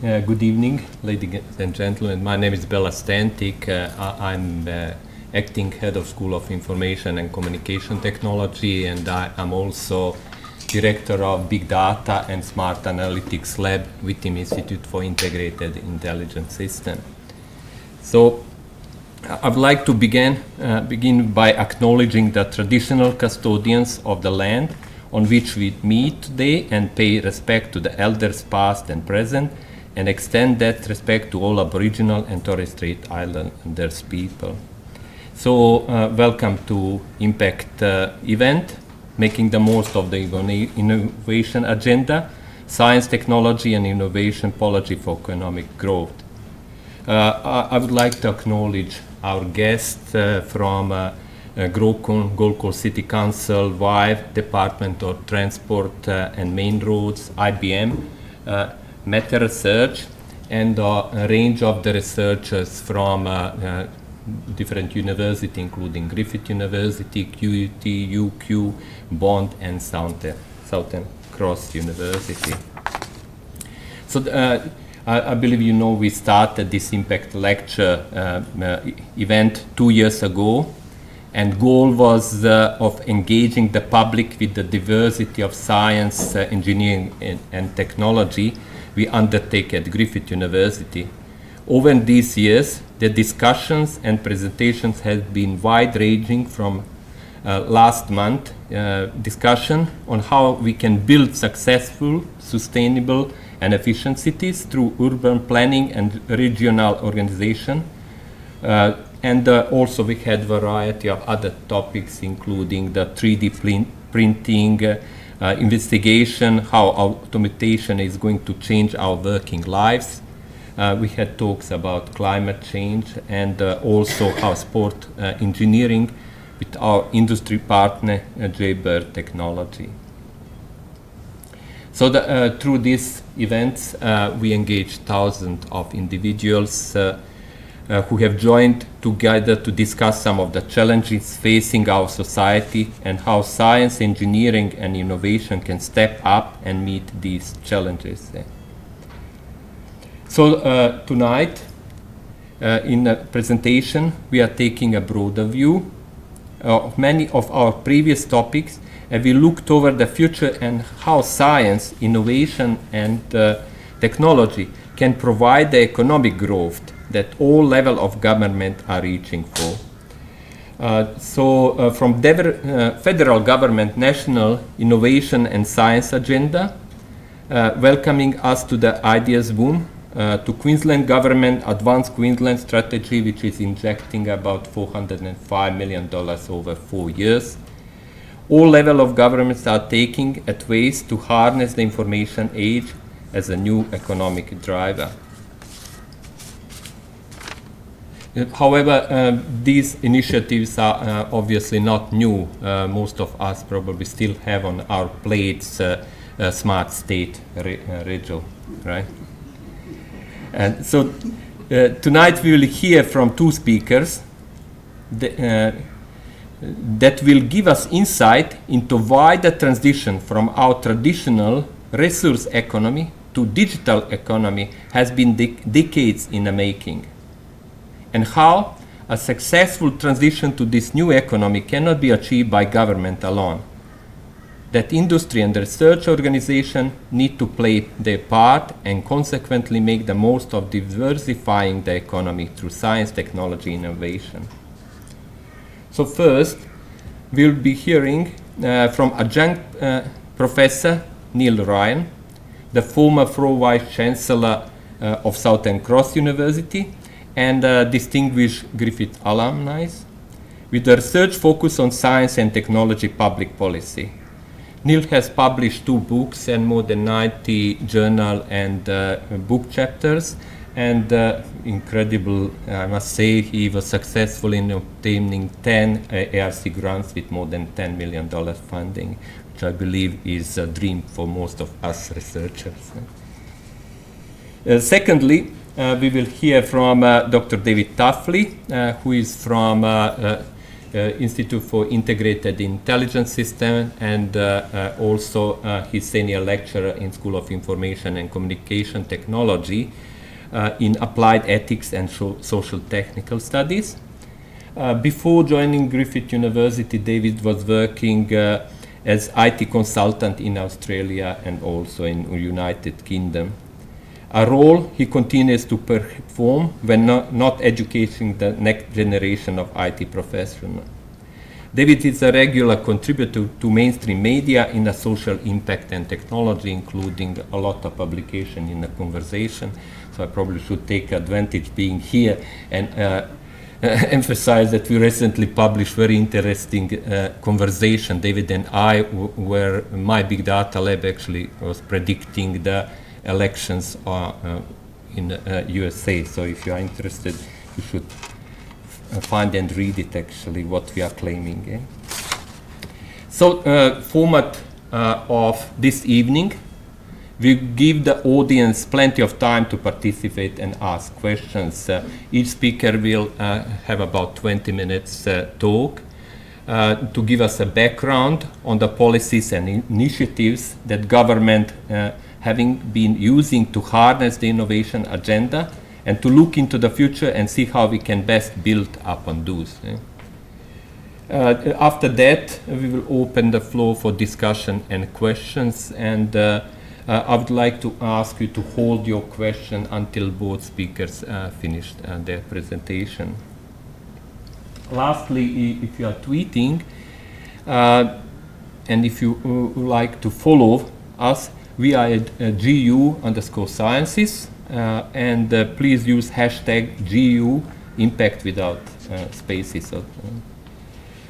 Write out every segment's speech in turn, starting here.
Good evening, ladies and gentlemen. My name is Bela Stantic. I'm acting head of School of Information and Communication Technology, and I'm also director of Big Data and Smart Analytics Lab with the Institute for Integrated Intelligence System. So I would like to begin by acknowledging the traditional custodians of the land on which we meet today and pay respect to the elders past and present, and extend that respect to all Aboriginal and Torres Strait Islanders people. So welcome to Impact event, making the most of the innovation agenda, science, technology, and innovation policy for economic growth. I would like to acknowledge our guests from Gold Coast City Council, WIVE, Department of Transport and Main Roads, IBM, Meta Research, and a range of the researchers from different universities, including Griffith University, QUT, UQ, Bond, and Southern Cross University. So I believe you know we started this Impact Lecture event 2 years ago, and goal was of engaging the public with the diversity of science, engineering, and technology we undertake at Griffith University. Over these years, the discussions and presentations have been wide-ranging from last month discussion on how we can build successful, sustainable, and efficient cities through urban planning and regional organization. And also we had variety of other topics, including the 3D printing, investigation, how automation is going to change our working lives. We had talks about climate change, and also how sport engineering with our industry partner, Jaybird Technology. So through these events, we engaged thousands of individuals who have joined together to discuss some of the challenges facing our society and how science, engineering, and innovation can step up and meet these challenges. So tonight, in the presentation, we are taking a broader view of many of our previous topics, and we look toward the future and how science, innovation, and technology can provide the economic growth that all levels of government are reaching for. From federal government, national innovation and science agenda, welcoming us to the ideas boom, to Queensland government advanced Queensland strategy, which is injecting about $405 million over 4 years. All levels of governments are taking at ways to harness the information age as a new economic driver. However, these initiatives are obviously not new. Most of us probably still have on our plates smart state ritual, right? And so tonight we will hear from two speakers that will give us insight into why the transition from our traditional resource economy to digital economy has been decades in the making, and how a successful transition to this new economy cannot be achieved by government alone. That industry and research organizations need to play their part and consequently make the most of diversifying the economy through science, technology, innovation. So first, we'll be hearing from adjunct Professor Neal Ryan, the former Vice Chancellor of Southern Cross University, and distinguished Griffith alumni, with a research focus on science and technology public policy. Neal has published 2 books and more than 90 journal and book chapters, and incredible, I must say, he was successful in obtaining 10 ARC grants with more than $10 million funding, which I believe is a dream for most of us researchers. Secondly, we will hear from Dr. David Tuffley, who is from Institute for Integrated Intelligence System, and also he's senior lecturer in School of Information and Communication Technology in Applied Ethics and Social Technical Studies. Before joining Griffith University, David was working as IT consultant in Australia and also in the United Kingdom. A role he continues to perform when not educating the next generation of IT professionals. David is a regular contributor to mainstream media in the social impact and technology, including a lot of publication in the conversation. So I probably should take advantage being here and emphasize that we recently published very interesting conversation, David and I, where my big data lab actually was predicting the elections in USA. So if you are interested, you should find and read it actually, what we are claiming. Eh? So format of this evening, we give the audience plenty of time to participate and ask questions. Each speaker will have about 20 minutes talk to give us a background on the policies and initiatives that government having been using to harness the innovation agenda, and to look into the future and see how we can best build up on those. After that, we will open the floor for discussion and questions, and I would like to ask you to hold your question until both speakers finished their presentation. Lastly, if you are tweeting, and if you like to follow us, we are at GU_sciences, and please use hashtag GU impact without spaces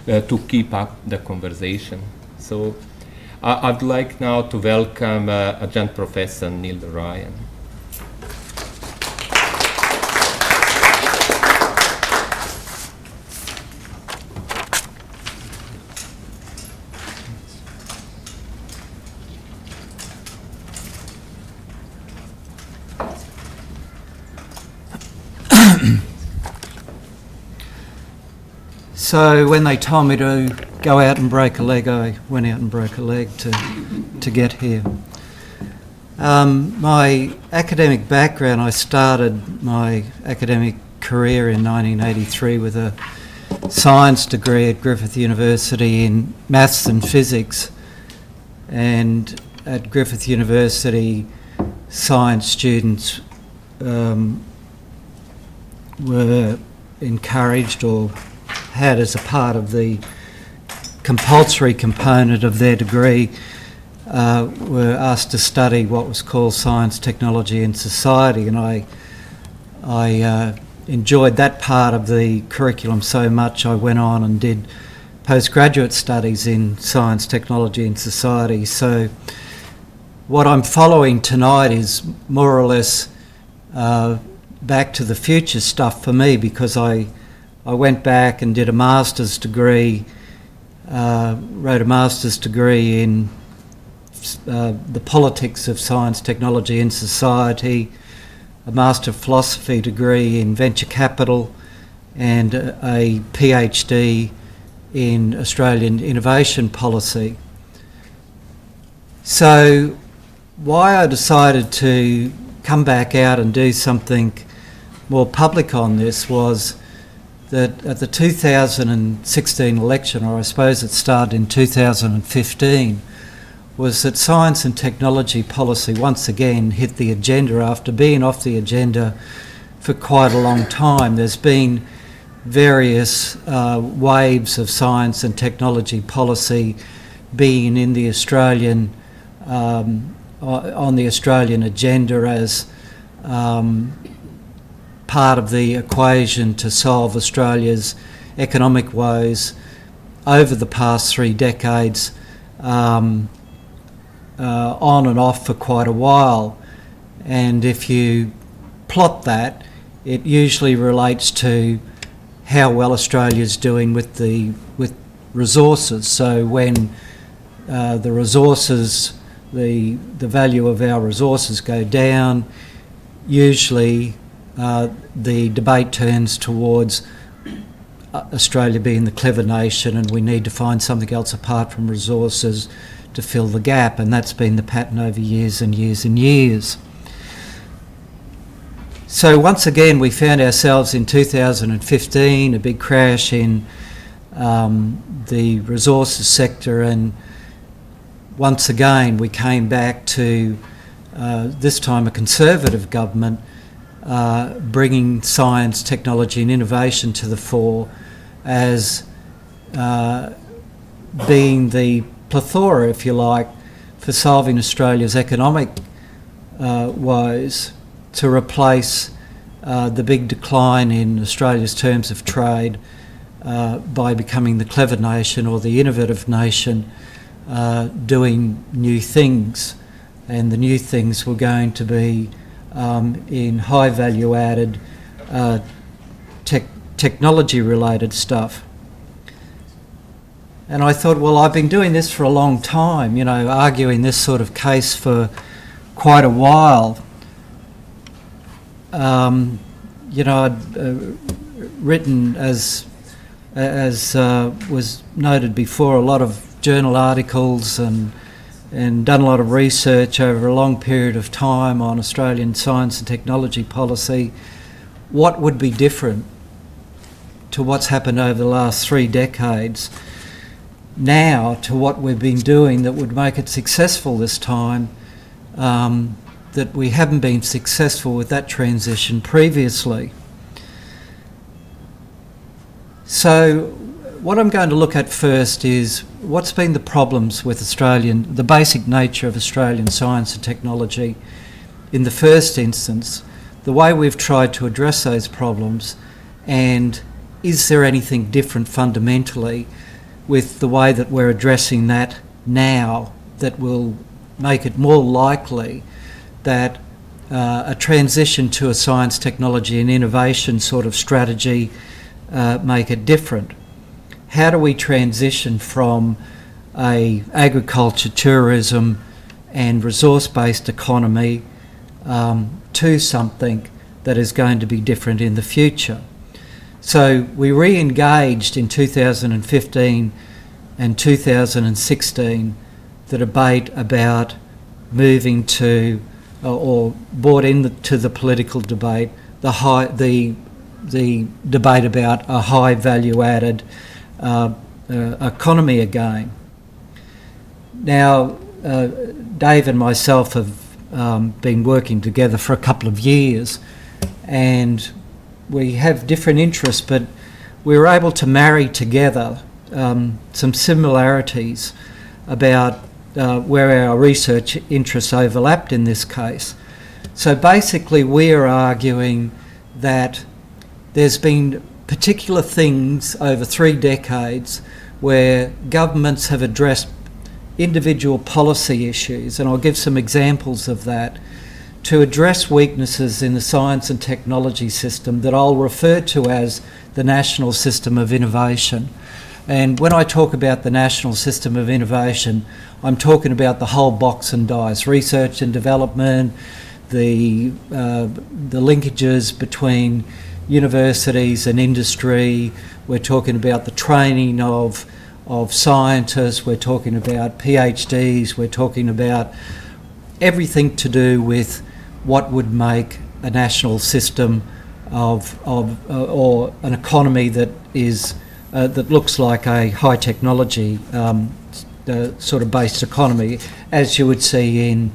to keep up the conversation. So I'd like now to welcome Adjunct Professor Neal Ryan. So when they told me to go out and break a leg, I went out and broke a leg to get here. My academic background, I started my academic career in 1983 with a science degree at Griffith University in maths and physics. And at Griffith University, science students were encouraged or had as a part of the compulsory component of their degree were asked to study what was called science, technology and society, and I enjoyed that part of the curriculum so much I went on and did postgraduate studies in science, technology and society. So what I'm following tonight is more or less back to the future stuff for me, because I went back and did a master's degree, wrote a master's degree in the politics of science, technology and society, a Master of Philosophy degree in venture capital, and a PhD in Australian innovation policy. So why I decided to come back out and do something more public on this was that at the 2016 election, or I suppose it started in 2015, was that science and technology policy once again hit the agenda after being off the agenda for quite a long time. There's been various waves of science and technology policy being in the Australian, on the Australian agenda as part of the equation to solve Australia's economic woes over the past 3 decades, on and off for quite a while. And if you plot that, it usually relates to how well Australia's doing with resources. So when the resources, the value of our resources go down, usually the debate turns towards Australia being the clever nation and we need to find something else apart from resources to fill the gap, and that's been the pattern over years and years and years. So once again we found ourselves in 2015, a big crash in the resources sector, and once again we came back to this time a Conservative government bringing science, technology and innovation to the fore as being the plethora, if you like, for solving Australia's economic woes, to replace the big decline in Australia's terms of trade by becoming the clever nation or the innovative nation doing new things. And the new things were going to be in high value added technology related stuff. And I thought, well, I've been doing this for a long time, you know, arguing this sort of case for quite a while. You know, I'd written, as was noted before, a lot of journal articles and done a lot of research over a long period of time on Australian science and technology policy. What would be different to what's happened over the last 3 decades now to what we've been doing that would make it successful this time, that we haven't been successful with that transition previously? So what I'm going to look at first is what's been the problems with the basic nature of Australian science and technology in the first instance, the way we've tried to address those problems, and is there anything different fundamentally with the way that we're addressing that now that will make it more likely that a transition to a science, technology and innovation sort of strategy make it different. How do we transition from a agriculture, tourism and resource-based economy to something that is going to be different in the future? So we re-engaged in 2015 and 2016 the debate about moving to, or brought into the political debate, the debate about a high value-added economy again. Now, Dave and myself have been working together for a couple of years, and we have different interests, but we were able to marry together some similarities about where our research interests overlapped in this case. So basically we are arguing that there's been particular things over 3 decades where governments have addressed individual policy issues, and I'll give some examples of that, to address weaknesses in the science and technology system that I'll refer to as the national system of innovation. And when I talk about the national system of innovation, I'm talking about the whole box and dice: research and development, the linkages between universities and industry. We're talking about the training of scientists. We're talking about PhDs. We're talking about everything to do with what would make a national system or an economy that is that looks like a high technology sort of based economy, as you would see in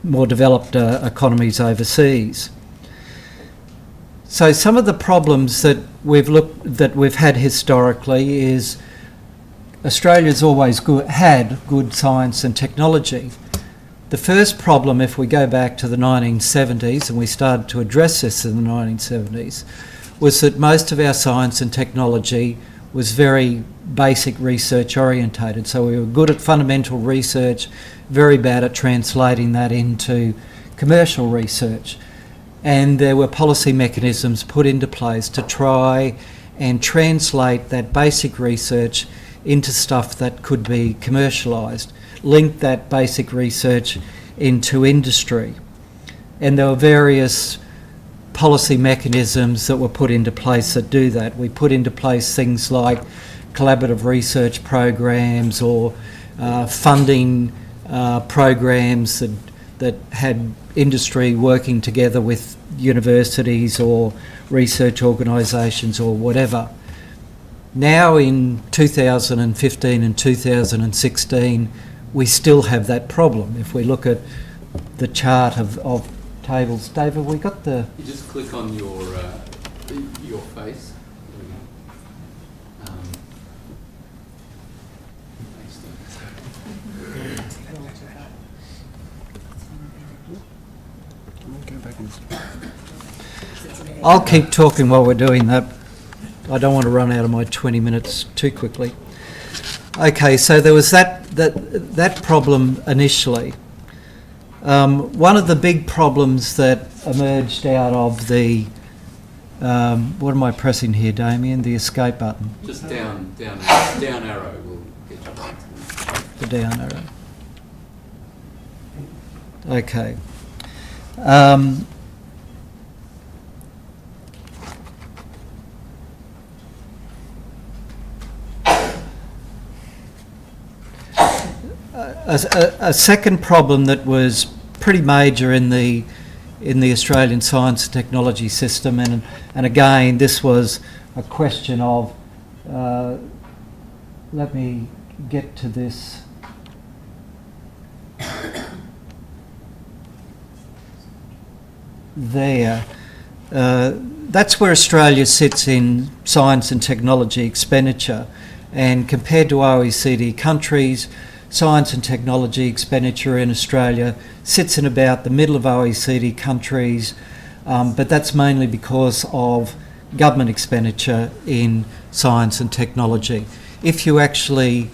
more developed economies overseas. So some of the problems that we've had historically is Australia's always had good science and technology. The first problem, if we go back to the 1970s, and we started to address this in the 1970s, was that most of our science and technology was very basic research orientated. So we were good at fundamental research, very bad at translating that into commercial research. And there were policy mechanisms put into place to try and translate that basic research into stuff that could be commercialised, link that basic research into industry. And there were various policy mechanisms that were put into place that do that. We put into place things like collaborative research programs or funding programs that had industry working together with universities or research organisations or whatever. Now in 2015 and 2016, we still have that problem. If we look at the chart of tables, David, we got the... You just click on your face. I'll keep talking while we're doing that. I don't want to run out of my 20 minutes too quickly. Okay, so there was that problem initially. One of the big problems that emerged out of the... what am I pressing here, Damien? The escape button. Just down arrow will get you back to the down arrow. Okay. A second problem that was pretty major in the Australian science and technology system, and again this was a question of let me get to this. There. That's where Australia sits in science and technology expenditure, and compared to OECD countries, science and technology expenditure in Australia sits in about the middle of OECD countries, but that's mainly because of government expenditure in science and technology. If you actually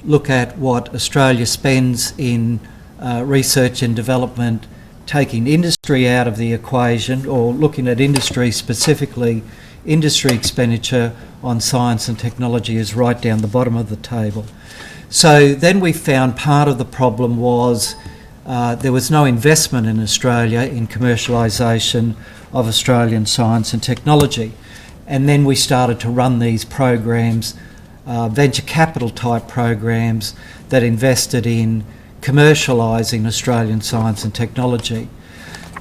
look at what Australia spends in research and development, taking industry out of the equation, or looking at industry specifically, industry expenditure on science and technology is right down the bottom of the table. So then we found part of the problem was there was no investment in Australia in commercialisation of Australian science and technology. And then we started to run these programs, venture capital type programs that invested in commercialising Australian science and technology.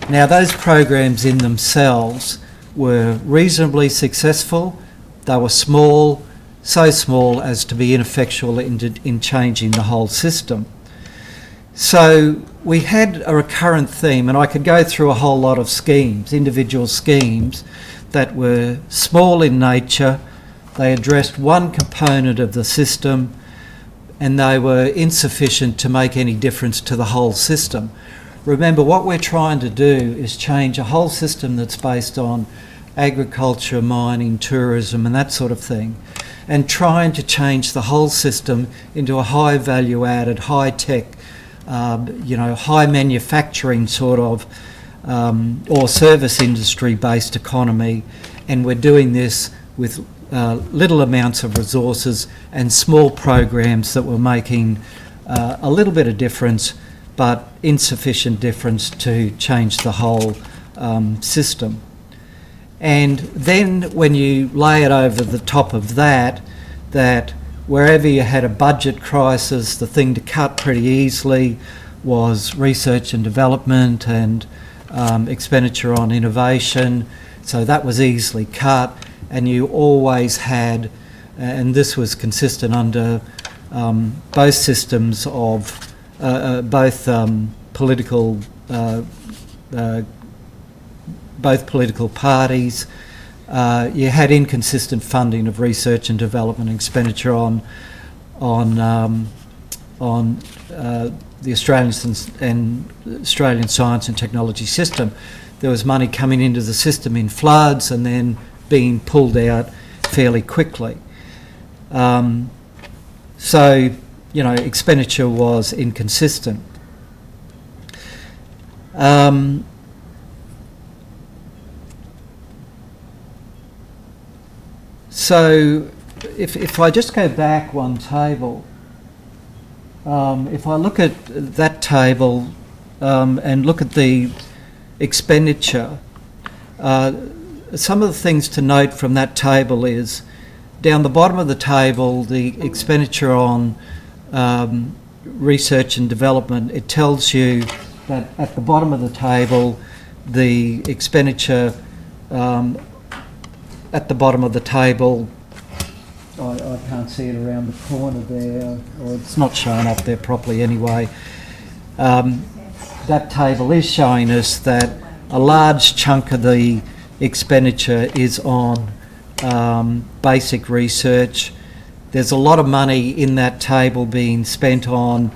Now those programs in themselves were reasonably successful. They were small, so small as to be ineffectual in changing the whole system. So we had a recurrent theme, and I could go through a whole lot of schemes, individual schemes that were small in nature. They addressed one component of the system, and they were insufficient to make any difference to the whole system. Remember, what we're trying to do is change a whole system that's based on agriculture, mining, tourism and that sort of thing, and trying to change the whole system into a high value added, high tech, high manufacturing sort of or service industry based economy. And we're doing this with little amounts of resources and small programs that were making a little bit of difference, but insufficient difference to change the whole system. And then when you lay it over the top of that wherever you had a budget crisis, the thing to cut pretty easily was research and development and expenditure on innovation. So that was easily cut, and you always had, and this was consistent under both systems of both political parties. You had inconsistent funding of research and development expenditure on the Australian science and technology system. There was money coming into the system in floods and then being pulled out fairly quickly. So, expenditure was inconsistent. So if I just go back one table, if I look at that table and look at the expenditure, some of the things to note from that table is down the bottom of the table, the expenditure on research and development. It tells you that at the bottom of the table, the expenditure at the bottom of the table, I can't see it around the corner there, or it's not showing up there properly anyway. That table is showing us that a large chunk of the expenditure is on basic research. There's a lot of money in that table being spent on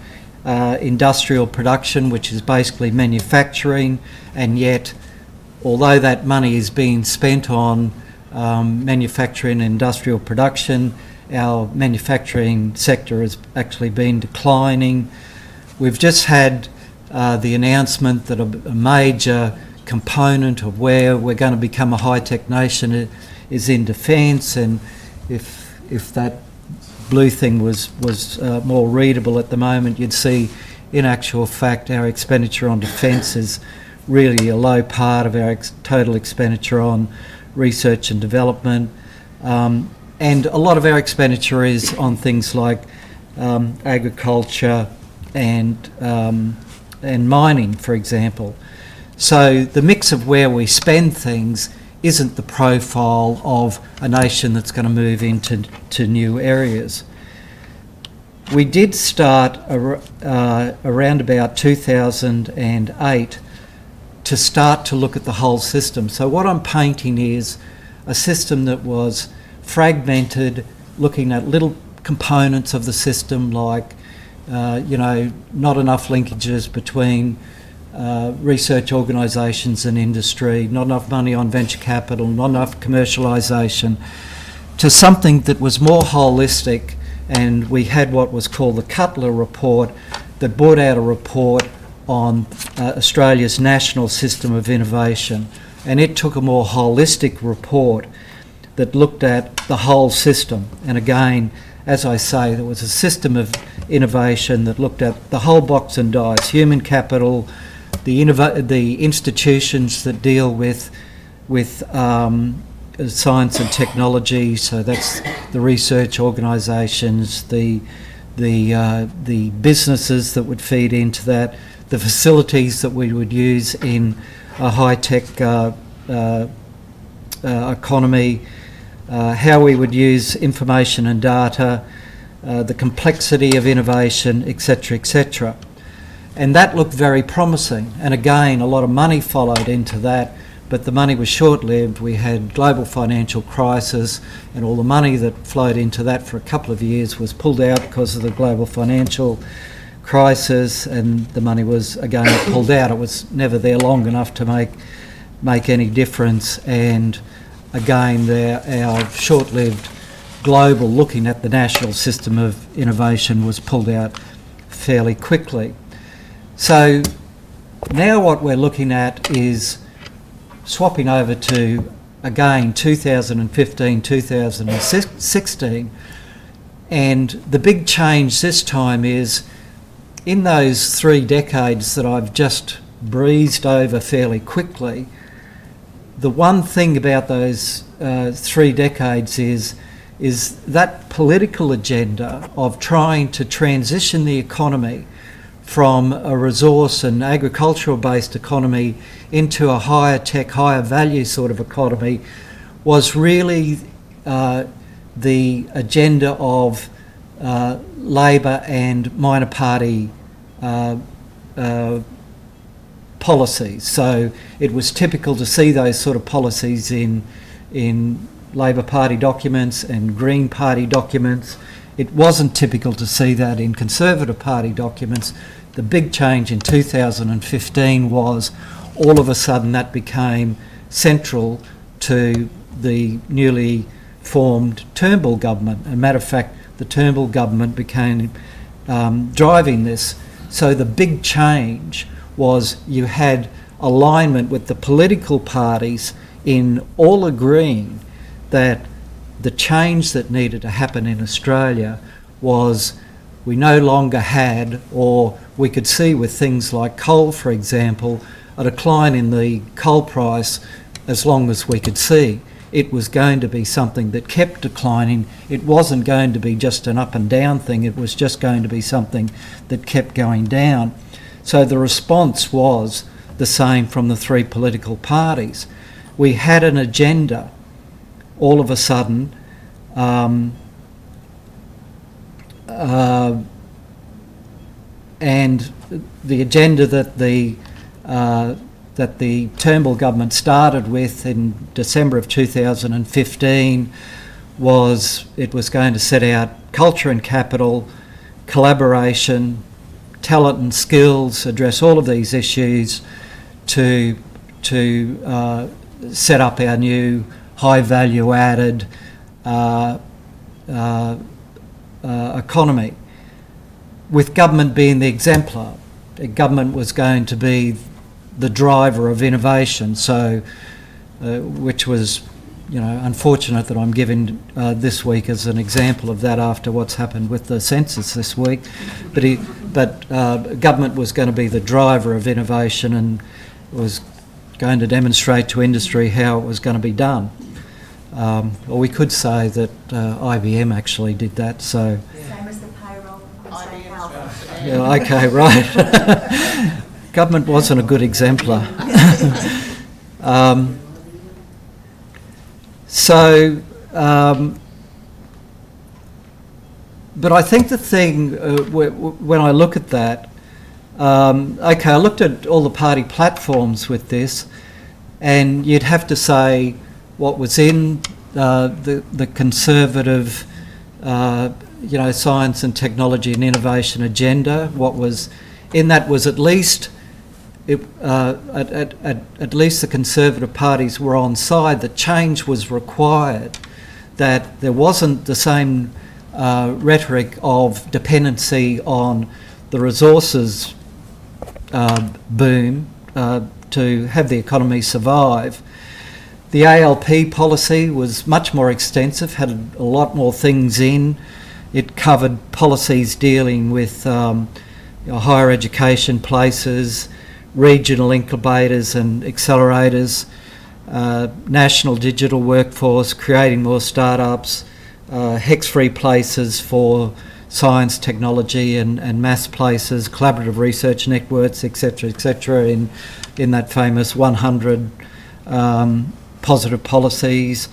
industrial production, which is basically manufacturing, and yet although that money is being spent on manufacturing and industrial production, our manufacturing sector has actually been declining. We've just had the announcement that a major component of where we're going to become a high-tech nation is in defence, and if that blue thing was more readable at the moment, you'd see in actual fact our expenditure on defence is really a low part of our total expenditure on research and development, and a lot of our expenditure is on things like agriculture and mining, for example. So the mix of where we spend things isn't the profile of a nation that's going to move into new areas. We did start around about 2008 to start to look at the whole system. So what I'm painting is a system that was fragmented, looking at little components of the system like, not enough linkages between research organisations and industry, not enough money on venture capital, not enough commercialisation, to something that was more holistic. And we had what was called the Cutler Report that brought out a report on Australia's national system of innovation. And it took a more holistic report that looked at the whole system. And again, as I say, there was a system of innovation that looked at the whole box and dice, human capital, the institutions that deal with science and technology, so that's the research organisations, the businesses that would feed into that, the facilities that we would use in a high-tech economy, how we would use information and data, the complexity of innovation, etc., etc. And that looked very promising. And again, a lot of money followed into that, but the money was short-lived. We had global financial crisis, and all the money that flowed into that for a couple of years was pulled out because of the global financial crisis, and the money was again pulled out. It was never there long enough to make any difference. And again, our short-lived global looking at the national system of innovation was pulled out fairly quickly. So now what we're looking at is swapping over to, again, 2015, 2016, and the big change this time is in those 3 decades that I've just breezed over fairly quickly, the one thing about those 3 decades is that political agenda of trying to transition the economy from a resource and agricultural based economy into a higher tech, higher value sort of economy was really the agenda of Labor and minor party policies. So it was typical to see those sort of policies in Labor Party documents and Green Party documents. It wasn't typical to see that in Conservative Party documents. The big change in 2015 was all of a sudden that became central to the newly formed Turnbull government. As a matter of fact, the Turnbull government became driving this. So the big change was you had alignment with the political parties in all agreeing that the change that needed to happen in Australia was we no longer had, or we could see with things like coal, for example, a decline in the coal price as long as we could see. It was going to be something that kept declining. It wasn't going to be just an up and down thing. It was just going to be something that kept going down. So the response was the same from the three political parties. We had an agenda all of a sudden, and the agenda that the Turnbull government started with in December of 2015 was it was going to set out culture and capital, collaboration, talent and skills, address all of these issues to set up our new high value added economy, with government being the exemplar. The government was going to be the driver of innovation, so which was, unfortunate that I'm giving this week as an example of that after what's happened with the census this week. But government was going to be the driver of innovation and was going to demonstrate to industry how it was going to be done. Or we could say that IBM actually did that. So. Same as the payroll from Queensland Health. Yeah, okay, right. Government wasn't a good exemplar. But I think the thing, when I look at that, I looked at all the party platforms with this, and you'd have to say what was in the Conservative, science and technology and innovation agenda. What was in that was at least at least the Conservative parties were on side that change was required, that there wasn't the same rhetoric of dependency on the resources boom to have the economy survive. The ALP policy was much more extensive, had a lot more things in. It covered policies dealing with higher education places, regional incubators and accelerators, national digital workforce, creating more startups, HEX-free places for science, technology and maths places, collaborative research networks, etc., in that famous 100 positive policies.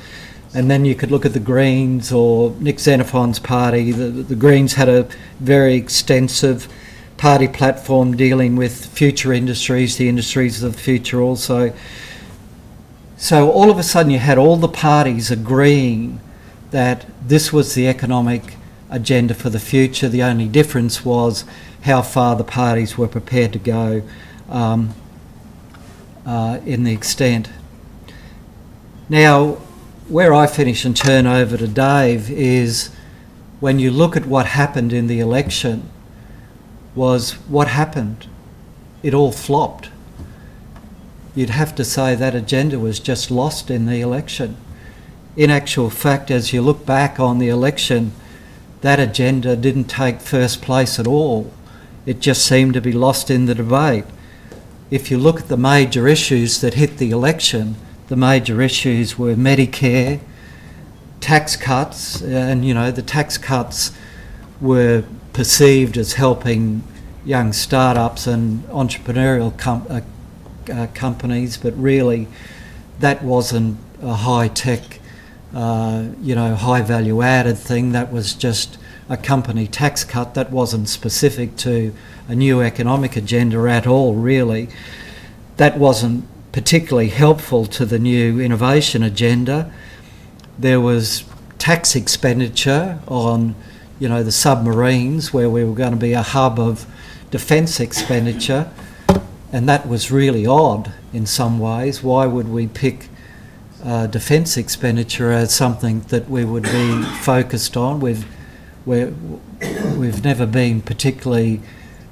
And then you could look at the Greens or Nick Xenophon's party. The Greens had a very extensive party platform dealing with future industries, the industries of the future also. So all of a sudden you had all the parties agreeing that this was the economic agenda for the future. The only difference was how far the parties were prepared to go in the extent. Now, where I finish and turn over to Dave is when you look at what happened in the election, was what happened? It all flopped. You'd have to say that agenda was just lost in the election. In actual fact, as you look back on the election, that agenda didn't take first place at all. It just seemed to be lost in the debate. If you look at the major issues that hit the election, the major issues were Medicare, tax cuts, and the tax cuts were perceived as helping young startups and entrepreneurial companies, but really that wasn't a high-tech, high value added thing. That was just a company tax cut. That wasn't specific to a new economic agenda at all, really. That wasn't particularly helpful to the new innovation agenda. There was tax expenditure on, the submarines, where we were going to be a hub of defence expenditure, and that was really odd in some ways. Why would we pick defence expenditure as something that we would be focused on? We've never been particularly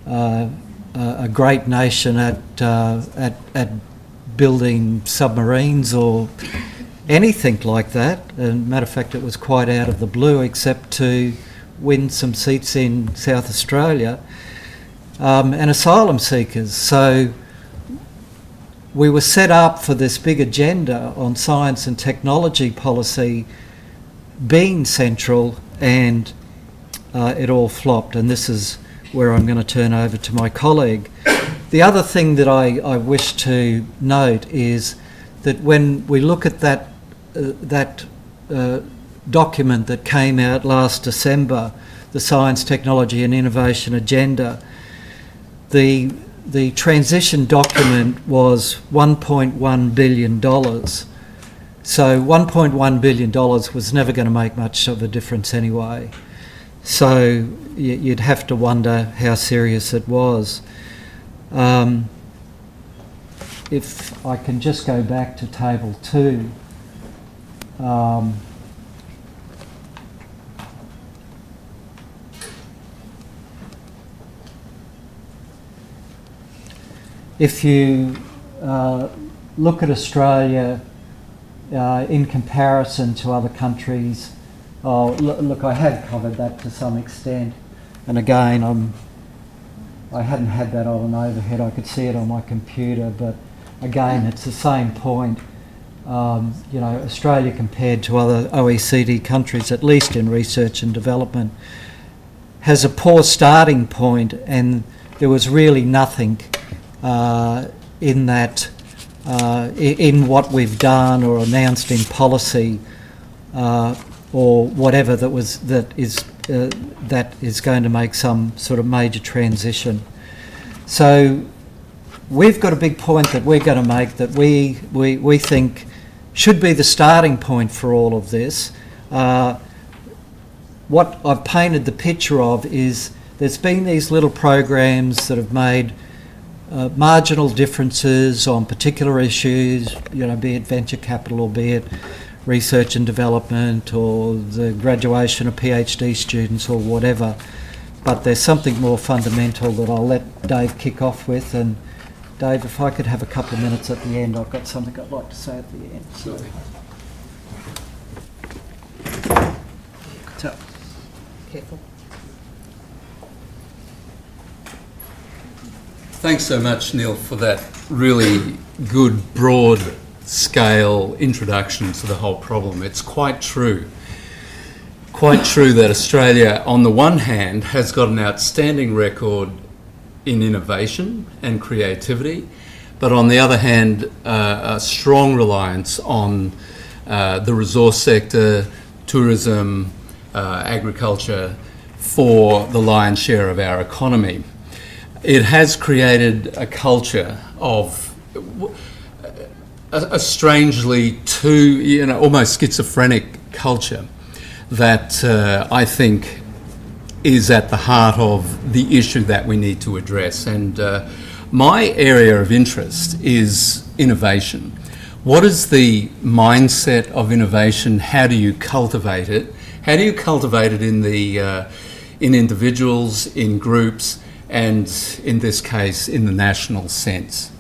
a great nation at building submarines or anything like that. And matter of fact, it was quite out of the blue, except to win some seats in South Australia, and asylum seekers. So we were set up for this big agenda on science and technology policy being central, and it all flopped. And this is where I'm going to turn over to my colleague. The other thing that I wish to note is that when we look at that document that came out last December, the Science, Technology and Innovation Agenda, the transition document was $1.1 billion. So $1.1 billion was never going to make much of a difference anyway. So you'd have to wonder how serious it was. If I can just go back to table 2. If you look at Australia in comparison to other countries, look, I had covered that to some extent, and again, I hadn't had that on an overhead. I could see it on my computer, but again, it's the same point. Australia compared to other OECD countries, at least in research and development, has a poor starting point, and there was really nothing in that, in what we've done or announced in policy, or whatever that is going to make some sort of major transition. So we've got a big point that we're going to make that we think should be the starting point for all of this. What I've painted the picture of is there's been these little programs that have made marginal differences on particular issues, be it venture capital or be it research and development or the graduation of PhD students or whatever. But there's something more fundamental that I'll let Dave kick off with. And Dave, if I could have a couple of minutes at the end, I've got something I'd like to say at the end. Sure. So, careful. Thanks so much, Neil, for that really good, broad-scale introduction to the whole problem. It's quite true that Australia, on the one hand, has got an outstanding record in innovation and creativity, but on the other hand, a strong reliance on the resource sector, tourism, agriculture, for the lion's share of our economy. It has created a culture of a strangely almost schizophrenic culture that I think is at the heart of the issue that we need to address. And my area of interest is innovation. What is the mindset of innovation? How do you cultivate it? How do you cultivate it in individuals, in groups, and in this case, in the national sense?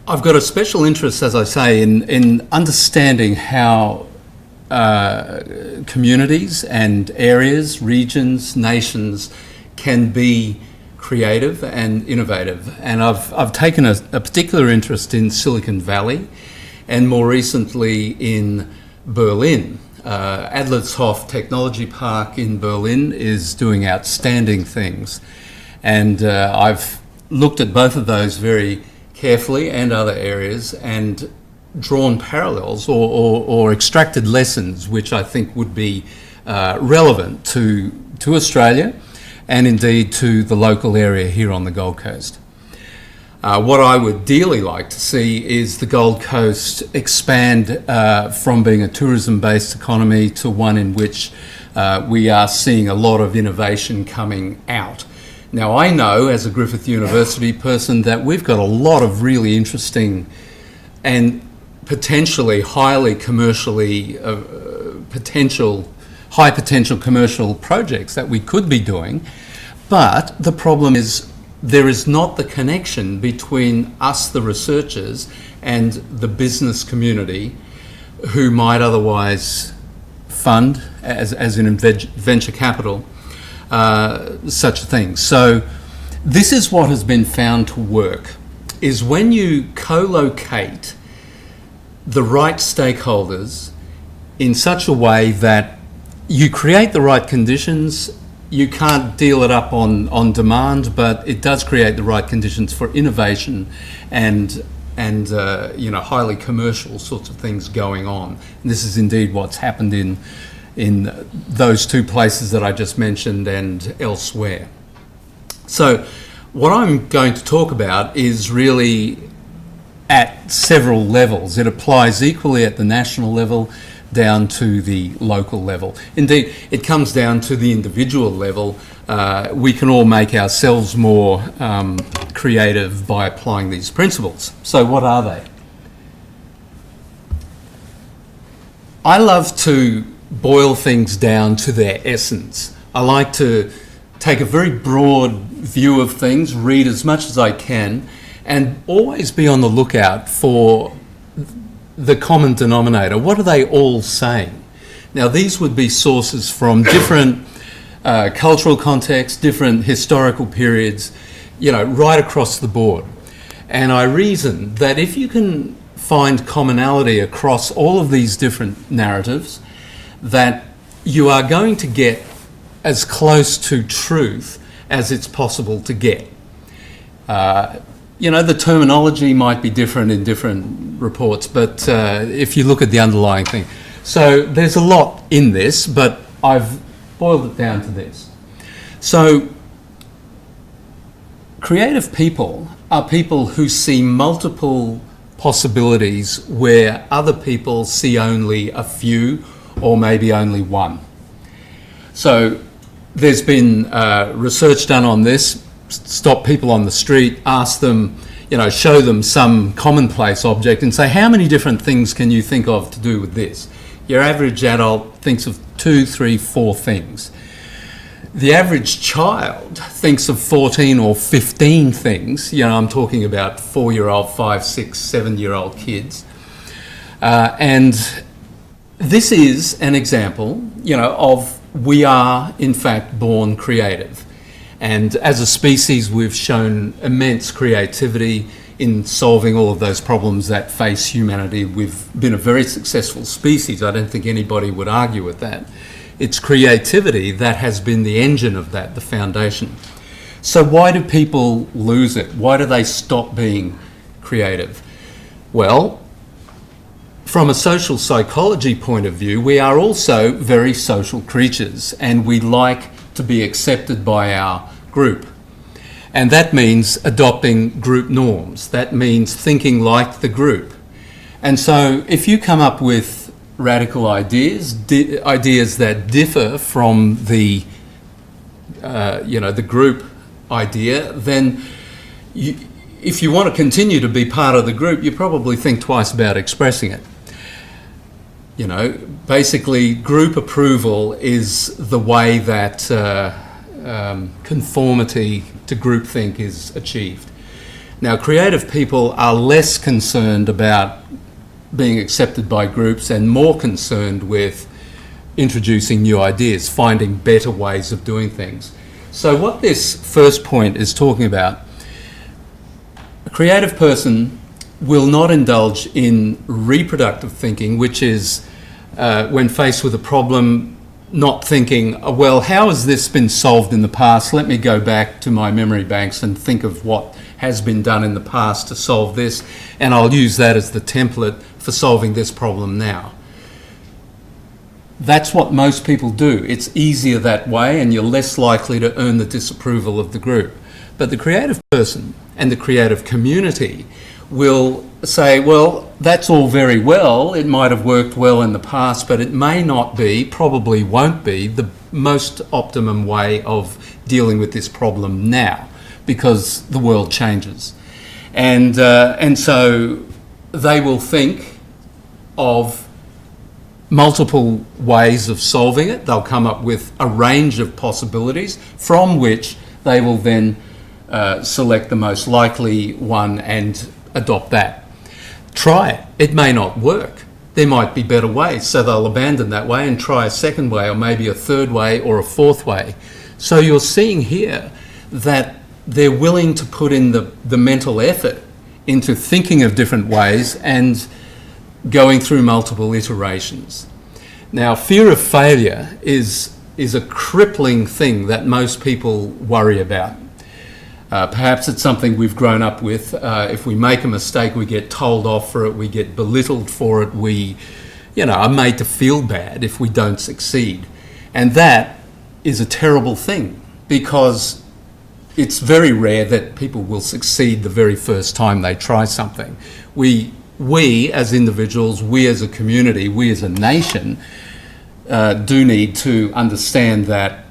I've got a special interest, as I say, in understanding how communities and areas, regions, nations can be creative and innovative. And I've taken a particular interest in Silicon Valley and more recently in Berlin. Adlershof Technology Park in Berlin is doing outstanding things, and I've looked at both of those very carefully and other areas and drawn parallels or extracted lessons which I think would be relevant to Australia and indeed to the local area here on the Gold Coast. What I would dearly like to see is the Gold Coast expand from being a tourism-based economy to one in which we are seeing a lot of innovation coming out. Now, I know as a Griffith University person that we've got a lot of really interesting and potentially highly commercially high potential commercial projects that we could be doing, but the problem is there is not the connection between us, the researchers, and the business community who might otherwise fund, as in venture capital, such a thing. So this is what has been found to work. is when you co-locate the right stakeholders in such a way that you create the right conditions. You can't deal it up on demand, but it does create the right conditions for innovation and highly commercial sorts of things going on. And this is indeed what's happened in those two places that I just mentioned and elsewhere. So what I'm going to talk about is really at several levels. It applies equally at the national level down to the local level. Indeed, it comes down to the individual level. We can all make ourselves more creative by applying these principles. So what are they? I love to boil things down to their essence. I like to take a very broad view of things, read as much as I can, and always be on the lookout for the common denominator. What are they all saying? Now, these would be sources from different cultural contexts, different historical periods, right across the board. And I reason that if you can find commonality across all of these different narratives, that you are going to get as close to truth as it's possible to get. The terminology might be different in different reports, but if you look at the underlying thing. So there's a lot in this, but I've boiled it down to this. So creative people are people who see multiple possibilities where other people see only a few or maybe only one. So there's been research done on this. Stop people on the street, ask them, show them some commonplace object and say, how many different things can you think of to do with this? Your average adult thinks of 2, 3, 4 things. The average child thinks of 14 or 15 things. I'm talking about 4-year-old, 5, 6, 7-year-old kids. And this is an example, of we are in fact born creative. And as a species, we've shown immense creativity in solving all of those problems that face humanity. We've been a very successful species. I don't think anybody would argue with that. It's creativity that has been the engine of that, the foundation. So why do people lose it? Why do they stop being creative? Well, from a social psychology point of view, we are also very social creatures, and we like to be accepted by our group. And that means adopting group norms. That means thinking like the group. And so if you come up with radical ideas, ideas that differ from the group idea, then if you want to continue to be part of the group, you probably think twice about expressing it. Basically, group approval is the way that conformity to groupthink is achieved. Now, creative people are less concerned about being accepted by groups and more concerned with introducing new ideas, finding better ways of doing things. So what this first point is talking about, a creative person will not indulge in reproductive thinking, which is when faced with a problem, not thinking, well, how has this been solved in the past? Let me go back to my memory banks and think of what has been done in the past to solve this, and I'll use that as the template for solving this problem now. That's what most people do. It's easier that way, and you're less likely to earn the disapproval of the group. But the creative person and the creative community will say, well, that's all very well. It might have worked well in the past, but it may not be, probably won't be, the most optimum way of dealing with this problem now, because the world changes. And so they will think of multiple ways of solving it. They'll come up with a range of possibilities from which they will then select the most likely one and adopt that. Try it. It may not work. There might be better ways, so they'll abandon that way and try a second way, or maybe a third way, or a fourth way. So you're seeing here that they're willing to put in the mental effort into thinking of different ways and going through multiple iterations. Now, fear of failure is a crippling thing that most people worry about. Perhaps it's something we've grown up with. If we make a mistake, we get told off for it, we get belittled for it, we, are made to feel bad if we don't succeed. And that is a terrible thing, because it's very rare that people will succeed the very first time they try something. We as individuals, we as a community, we as a nation, do need to understand that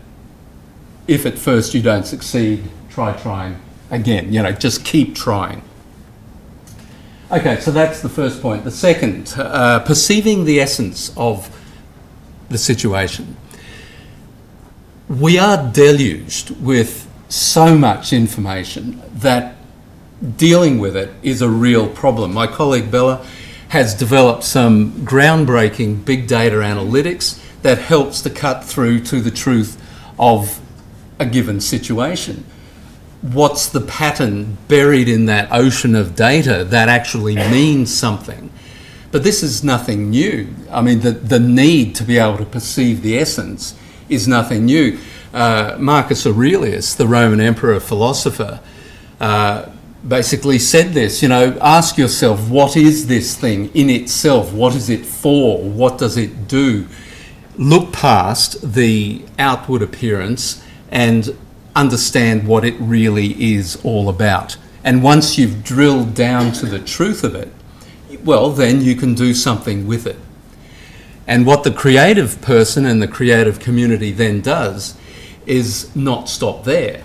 if at first you don't succeed, try trying again. Just keep trying. Okay, so that's the first point. The second, perceiving the essence of the situation. We are deluged with so much information that dealing with it is a real problem. My colleague Bella has developed some groundbreaking big data analytics that helps to cut through to the truth of a given situation. What's the pattern buried in that ocean of data that actually means something? But this is nothing new. I mean, the need to be able to perceive the essence is nothing new. Marcus Aurelius, the Roman emperor philosopher, basically said this, ask yourself, what is this thing in itself? What is it for? What does it do? Look past the outward appearance and understand what it really is all about. And once you've drilled down to the truth of it, well, then you can do something with it. And what the creative person and the creative community then does is not stop there.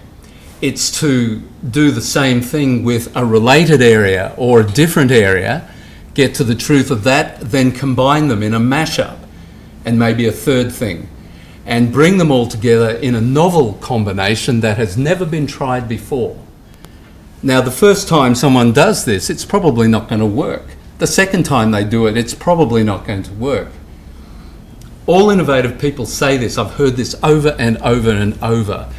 It's to do the same thing with a related area or a different area, get to the truth of that, then combine them in a mashup, and maybe a third thing, and bring them all together in a novel combination that has never been tried before. Now, the first time someone does this, it's probably not going to work. The second time they do it, it's probably not going to work. All innovative people say this. I've heard this over and over and over.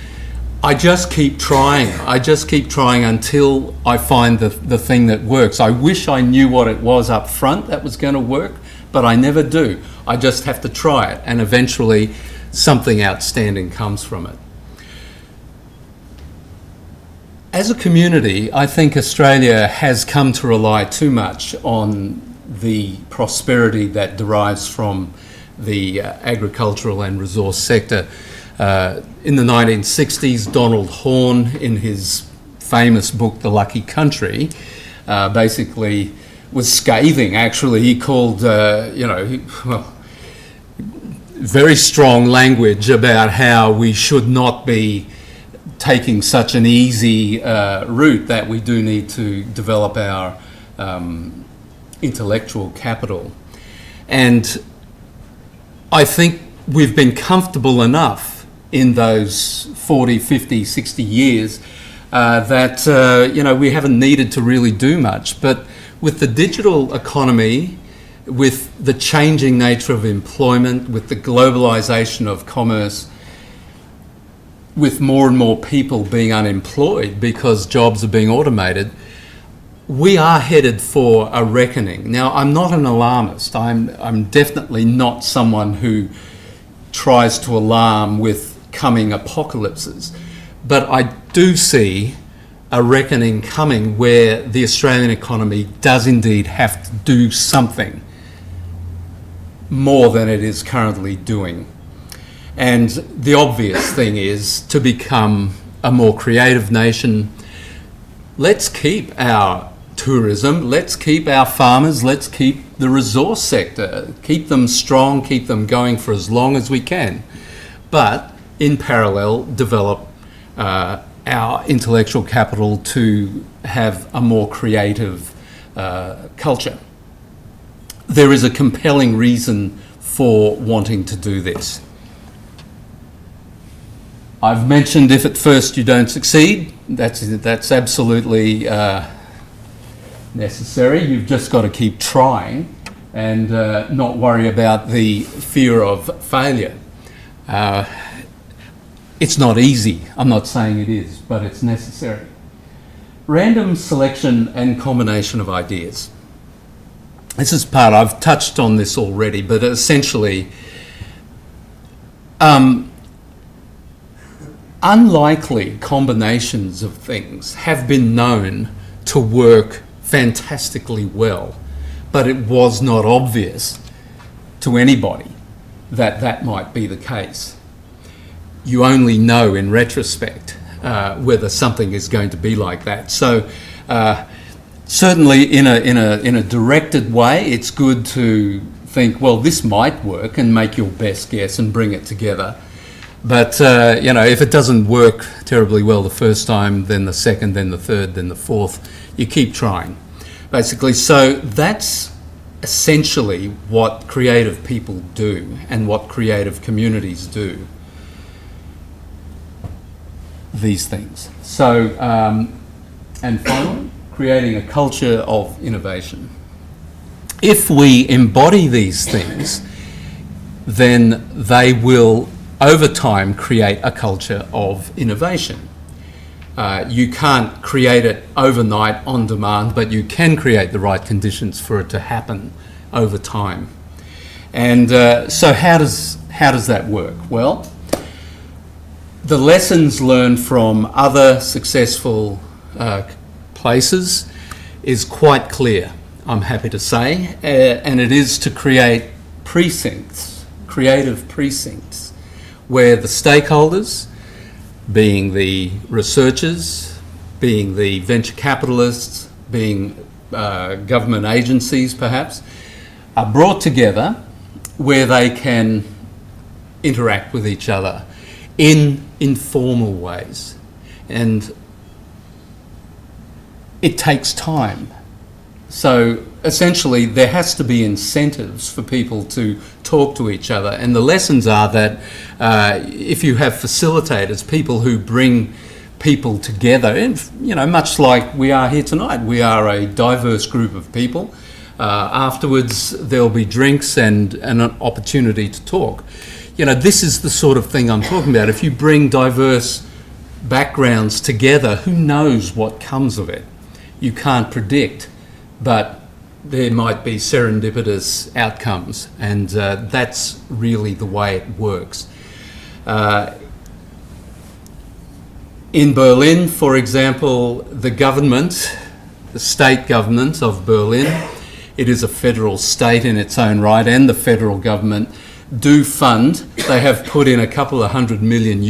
I just keep trying. I just keep trying until I find the thing that works. I wish I knew what it was up front that was going to work, but I never do. I just have to try it, and eventually something outstanding comes from it. As a community, I think Australia has come to rely too much on the prosperity that derives from the agricultural and resource sector. In the 1960s, Donald Horne, in his famous book, The Lucky Country, basically was scathing, actually. He called, very strong language about how we should not be taking such an easy route, that we do need to develop our intellectual capital. And I think we've been comfortable enough in those 40, 50, 60 years that, we haven't needed to really do much. But with the digital economy, with the changing nature of employment, with the globalisation of commerce, with more and more people being unemployed because jobs are being automated, we are headed for a reckoning. Now, I'm not an alarmist. I'm definitely not someone who tries to alarm with coming apocalypses. But I do see a reckoning coming where the Australian economy does indeed have to do something more than it is currently doing. And the obvious thing is to become a more creative nation. Let's keep our tourism, let's keep our farmers, let's keep the resource sector, keep them strong, keep them going for as long as we can. But in parallel, develop our intellectual capital to have a more creative culture. There is a compelling reason for wanting to do this. I've mentioned if at first you don't succeed, that's absolutely necessary. You've just got to keep trying and not worry about the fear of failure. It's not easy. I'm not saying it is, but it's necessary. random selection and combination of ideas. This is part, I've touched on this already, but essentially, unlikely combinations of things have been known to work fantastically well, but it was not obvious to anybody that that might be the case. You only know in retrospect whether something is going to be like that. So certainly in a directed way, it's good to think, well, this might work, and make your best guess and bring it together. But you know, if it doesn't work terribly well the first time, then the second, then the third, then the fourth, you keep trying, basically. So that's essentially what creative people do and what creative communities do. These things. So, and finally, creating a culture of innovation. If we embody these things, then they will, over time, create a culture of innovation. You can't create it overnight on demand, but you can create the right conditions for it to happen over time. And so how does that work? Well, the lessons learned from other successful places is quite clear, I'm happy to say, and it is to create precincts, creative precincts, where the stakeholders, being the researchers, being the venture capitalists, being government agencies perhaps, are brought together where they can interact with each other in informal ways. And it takes time. So essentially there has to be incentives for people to talk to each other. And the lessons are that if you have facilitators, people who bring people together, and you know, much like we are here tonight, we are a diverse group of people. Afterwards there'll be drinks and an opportunity to talk. You know, this is the sort of thing I'm talking about. If you bring diverse backgrounds together, who knows what comes of it? You can't predict, but there might be serendipitous outcomes, and that's really the way it works. In Berlin, for example, the government, the state government of Berlin, it is a federal state in its own right, and the federal government do fund. They have put in a couple of €100 million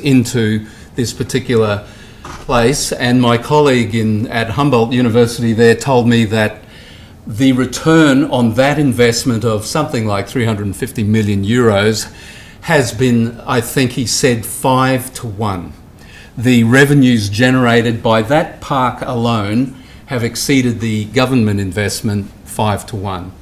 into this particular place, and my colleague at Humboldt University there told me that the return on that investment of something like €350 million has been, I think he said, 5 to 1. The revenues generated by that park alone have exceeded the government investment 5 to 1.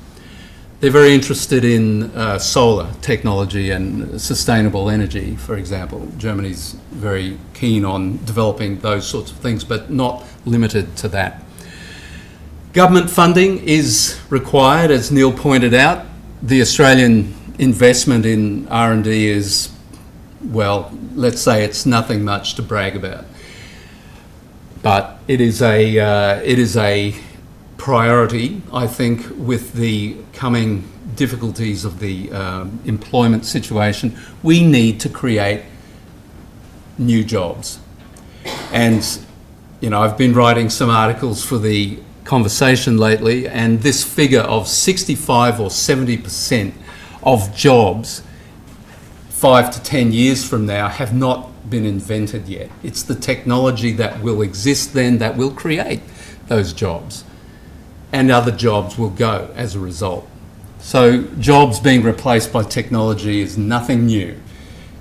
They're very interested in solar technology and sustainable energy, for example. Germany's very keen on developing those sorts of things, but not limited to that. Government funding is required, as Neal pointed out. The Australian investment in R&D is, well, let's say it's nothing much to brag about. But it is a priority, I think, with the coming difficulties of the employment situation. We need to create new jobs. And, you know, I've been writing some articles for the Conversation lately, and this figure of 65 or 70% of jobs 5 to 10 years from now have not been invented yet. It's the technology that will exist then that will create those jobs, and other jobs will go as a result. So jobs being replaced by technology is nothing new.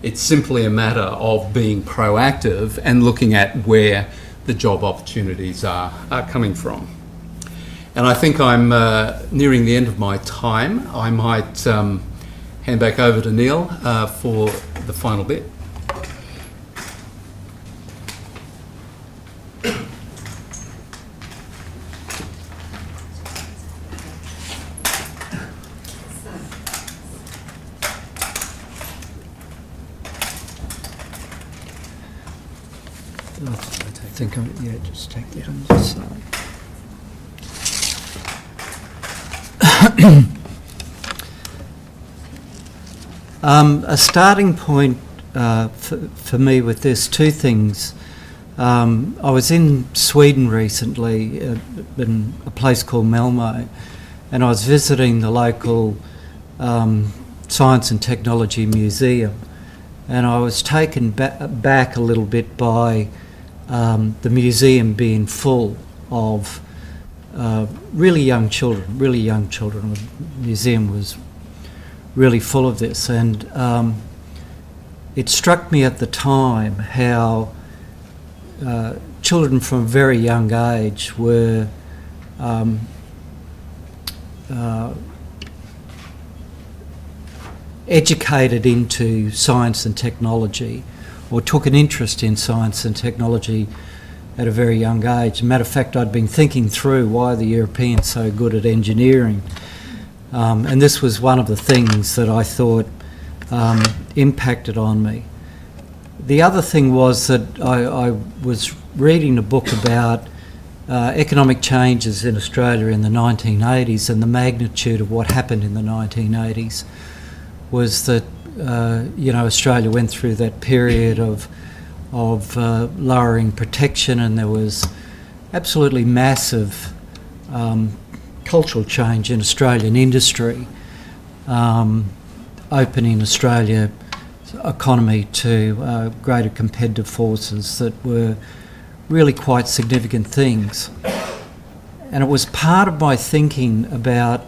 It's simply a matter of being proactive and looking at where the job opportunities are coming from. And I think I'm nearing the end of my time. I might hand back over to Neal for the final bit. think, just take that on the side. A starting point for me with this, two things. I was in Sweden recently, in a place called Malmö, and I was visiting the local Science and Technology Museum, and I was taken back a little bit by the museum being full of really young children. The museum was really full of this, and it struck me at the time how children from a very young age were educated into science and technology, or took an interest in science and technology at a very young age. Matter of fact, I'd been thinking through why the Europeans so good at engineering, and this was one of the things that I thought impacted on me. The other thing was that I was reading a book about economic changes in Australia in the 1980s, and the magnitude of what happened in the 1980s was that Australia went through that period of lowering protection, and there was absolutely massive cultural change in Australian industry, opening Australia's economy to greater competitive forces that were really quite significant things. And it was part of my thinking about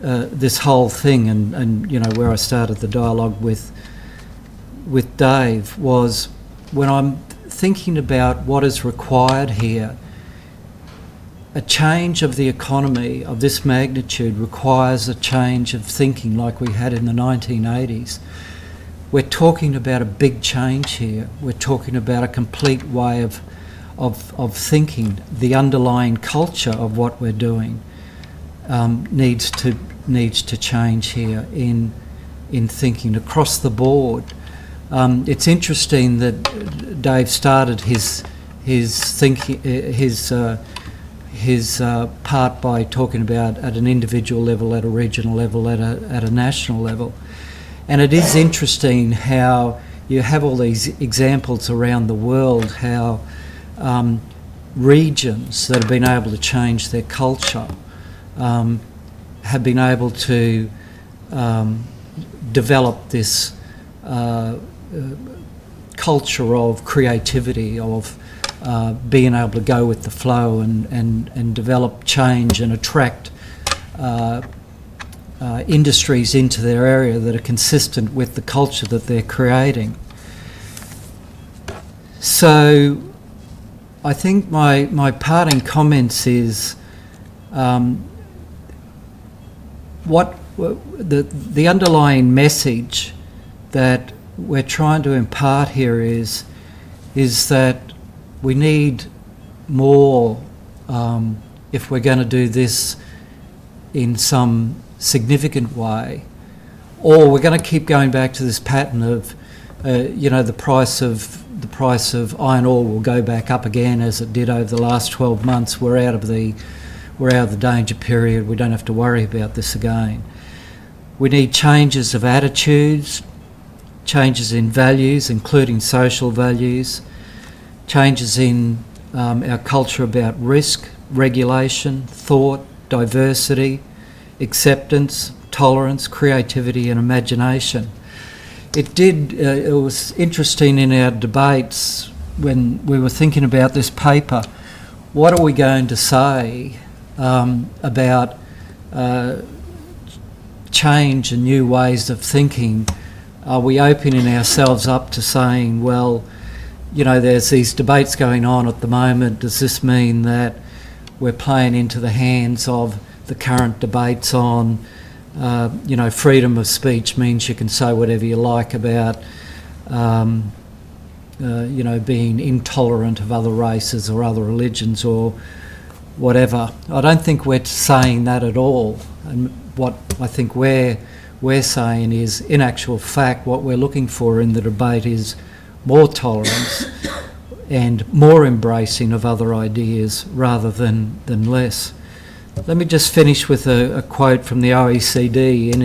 this whole thing, and where I started the dialogue with Dave was when I'm thinking about what is required here. A change of the economy of this magnitude requires a change of thinking like we had in the 1980s. We're talking about a big change here. We're talking about a complete way of thinking. The underlying culture of what we're doing needs to change here in thinking across the board. It's interesting that Dave started his thinking his part by talking about at an individual level, at a regional level, at a national level. And it is interesting how you have all these examples around the world, how regions that have been able to change their culture have been able to develop this culture of creativity, of being able to go with the flow and develop change and attract industries into their area that are consistent with the culture that they're creating. So I think my parting comments is what the underlying message that we're trying to impart here is that we need more if we're going to do this in some significant way, or we're going to keep going back to this pattern of the price of iron ore will go back up again as it did over the last 12 months. We're out of the danger period. We don't have to worry about this again. We need changes of attitudes, changes in values, including social values, changes in our culture about risk, regulation, thought, diversity, acceptance, tolerance, creativity and imagination. It was interesting in our debates when we were thinking about this paper, what are we going to say about change and new ways of thinking? Are we opening ourselves up to saying, well, there's these debates going on at the moment. Does this mean that we're playing into the hands of the current debates on, freedom of speech means you can say whatever you like about, being intolerant of other races or other religions or whatever. I don't think we're saying that at all. And what I think we're saying is, in actual fact, what we're looking for in the debate is more tolerance, and more embracing of other ideas rather than less. Let me just finish with a quote from the OECD in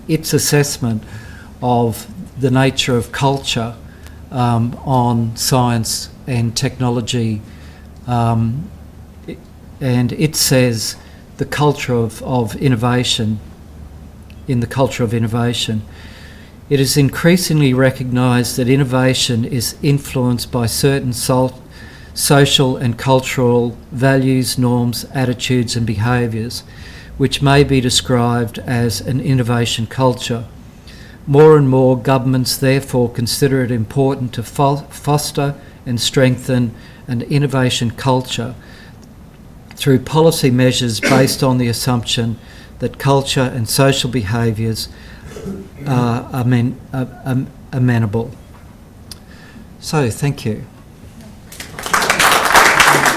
its assessment of the nature of culture on science and technology, and it says the culture of innovation. In the culture of innovation, it is increasingly recognised that innovation is influenced by certain social and cultural values, norms, attitudes and behaviours, which may be described as an innovation culture. More and more governments therefore consider it important to foster and strengthen an innovation culture through policy measures based on the assumption that culture and social behaviours are amenable. So, thank you.